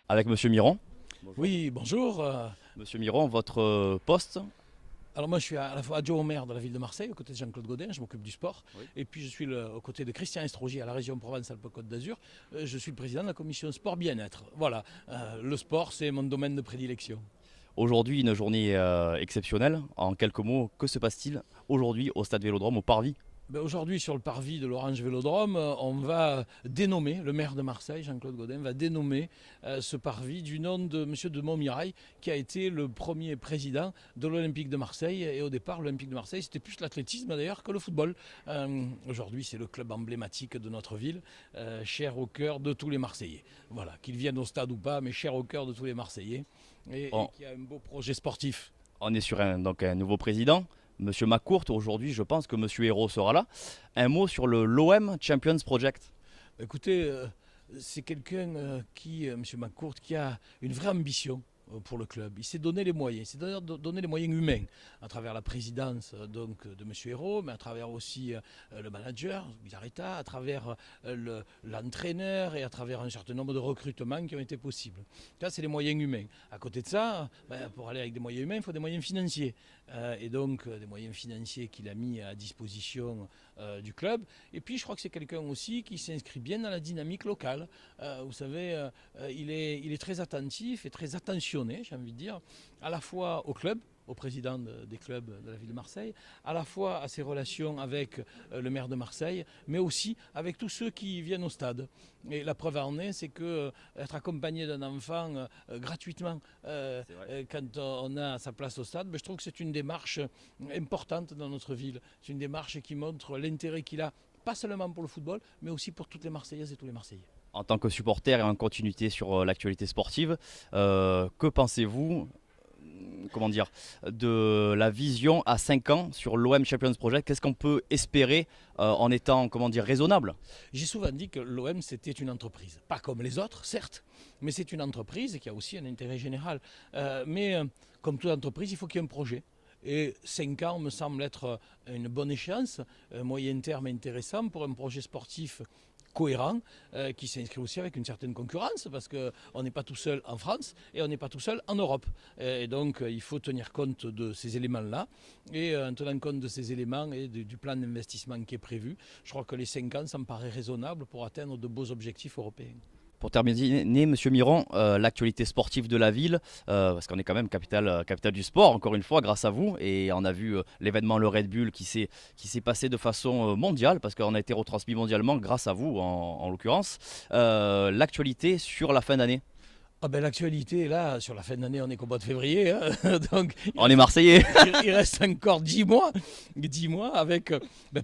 avec Monsieur Miron. Bonjour. Oui, bonjour. Monsieur Miron, votre poste? Alors moi je suis à la fois adjoint au maire de la ville de Marseille, aux côtés de Jean-Claude Gaudin, je m'occupe du sport. Oui. Et puis je suis aux côtés de Christian Estrosi à la région Provence-Alpes-Côte d'Azur. Je suis le président de la commission sport bien-être. Voilà, le sport c'est mon domaine de prédilection. Aujourd'hui, une journée exceptionnelle. En quelques mots, que se passe-t-il aujourd'hui au stade Vélodrome, au Parvis? Aujourd'hui, sur le parvis de l'Orange Vélodrome, on va dénommer, le maire de Marseille, Jean-Claude Gaudin, va dénommer ce parvis du nom de M. de Montmirail, qui a été le premier président de l'Olympique de Marseille. Et au départ, l'Olympique de Marseille, c'était plus l'athlétisme d'ailleurs que le football. Aujourd'hui, c'est le club emblématique de notre ville, cher au cœur de tous les Marseillais. Voilà, qu'ils viennent au stade ou pas, mais cher au cœur de tous les Marseillais. Et qui a un beau projet sportif. On est sur un nouveau président. Monsieur McCourt, aujourd'hui, je pense que Monsieur Hérault sera là. Un mot sur le l'OM Champions Project. Écoutez, c'est quelqu'un M. McCourt, qui a une vraie ambition pour le club. Il s'est donné les moyens, il s'est donné les moyens humains à travers la présidence donc, de M. Hérault, mais à travers aussi le manager, Bizarreta, à travers l'entraîneur et à travers un certain nombre de recrutements qui ont été possibles. Ça, c'est les moyens humains. À côté de ça, pour aller avec des moyens humains, il faut des moyens financiers. Et donc, des moyens financiers qu'il a mis à disposition du club. Et puis, je crois que c'est quelqu'un aussi qui s'inscrit bien dans la dynamique locale. Vous savez, il est très attentif et très attentionné, j'ai envie de dire, à la fois au club, au président des clubs de la ville de Marseille, à la fois à ses relations avec le maire de Marseille, mais aussi avec tous ceux qui viennent au stade. Et la preuve en est, c'est que être accompagné d'un enfant gratuitement quand on a sa place au stade, je trouve que c'est une démarche importante dans notre ville. C'est une démarche qui montre l'intérêt qu'il a, pas seulement pour le football, mais aussi pour toutes les Marseillaises et tous les Marseillais. En tant que supporter et en continuité sur l'actualité sportive, que pensez-vous de la vision à 5 ans sur l'OM Champions Project? Qu'est-ce qu'on peut espérer en étant raisonnable? J'ai souvent dit que l'OM c'était une entreprise, pas comme les autres certes, mais c'est une entreprise qui a aussi un intérêt général. Comme toute entreprise, il faut qu'il y ait un projet. Et 5 ans me semble être une bonne échéance, un moyen terme intéressant pour un projet sportif cohérent, qui s'inscrit aussi avec une certaine concurrence, parce qu'on n'est pas tout seul en France et on n'est pas tout seul en Europe. Et donc il faut tenir compte de ces éléments-là. Et en tenant compte de ces éléments et du plan d'investissement qui est prévu, je crois que les 5 ans, ça me paraît raisonnable pour atteindre de beaux objectifs européens. Pour terminer, Monsieur Miron, l'actualité sportive de la ville, parce qu'on est quand même capitale du sport, encore une fois, grâce à vous. Et on a vu l'événement Le Red Bull qui s'est passé de façon mondiale, parce qu'on a été retransmis mondialement grâce à vous, en l'occurrence. L'actualité sur la fin d'année. L'actualité, là, sur la fin d'année, on est qu'au mois de février. Hein, donc, on est Marseillais. Il reste encore 10 mois. 10 mois avec,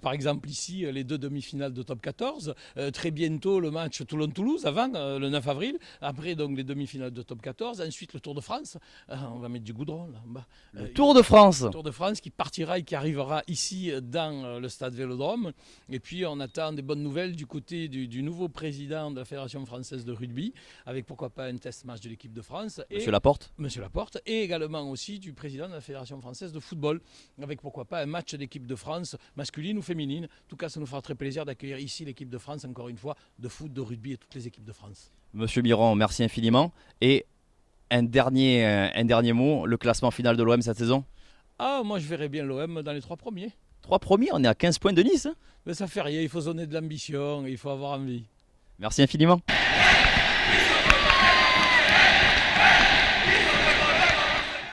par exemple, ici, les 2 demi-finales de top 14. Très bientôt, le match Toulon-Toulouse, avant, le 9 avril. Après, donc, les demi-finales de top 14. Ensuite, le Tour de France. On va mettre du goudron, là, en bas. Le Tour de France. Le Tour de France qui partira et qui arrivera ici, dans le stade Vélodrome. Et puis, on attend des bonnes nouvelles du côté du nouveau président de la Fédération française de rugby, avec pourquoi pas un test match de l'équipe de France. Monsieur Laporte. Monsieur Laporte, et également aussi du président de la Fédération française de football, avec pourquoi pas un match d'équipe de France, masculine ou féminine. En tout cas, ça nous fera très plaisir d'accueillir ici l'équipe de France, encore une fois, de foot, de rugby et toutes les équipes de France. Monsieur Miron, merci infiniment. Et un dernier mot, le classement final de l'OM cette saison? Moi je verrais bien l'OM dans les 3 premiers. 3 premiers, on est à 15 points de Nice. Mais ça fait rien, il faut donner de l'ambition, il faut avoir envie. Merci infiniment.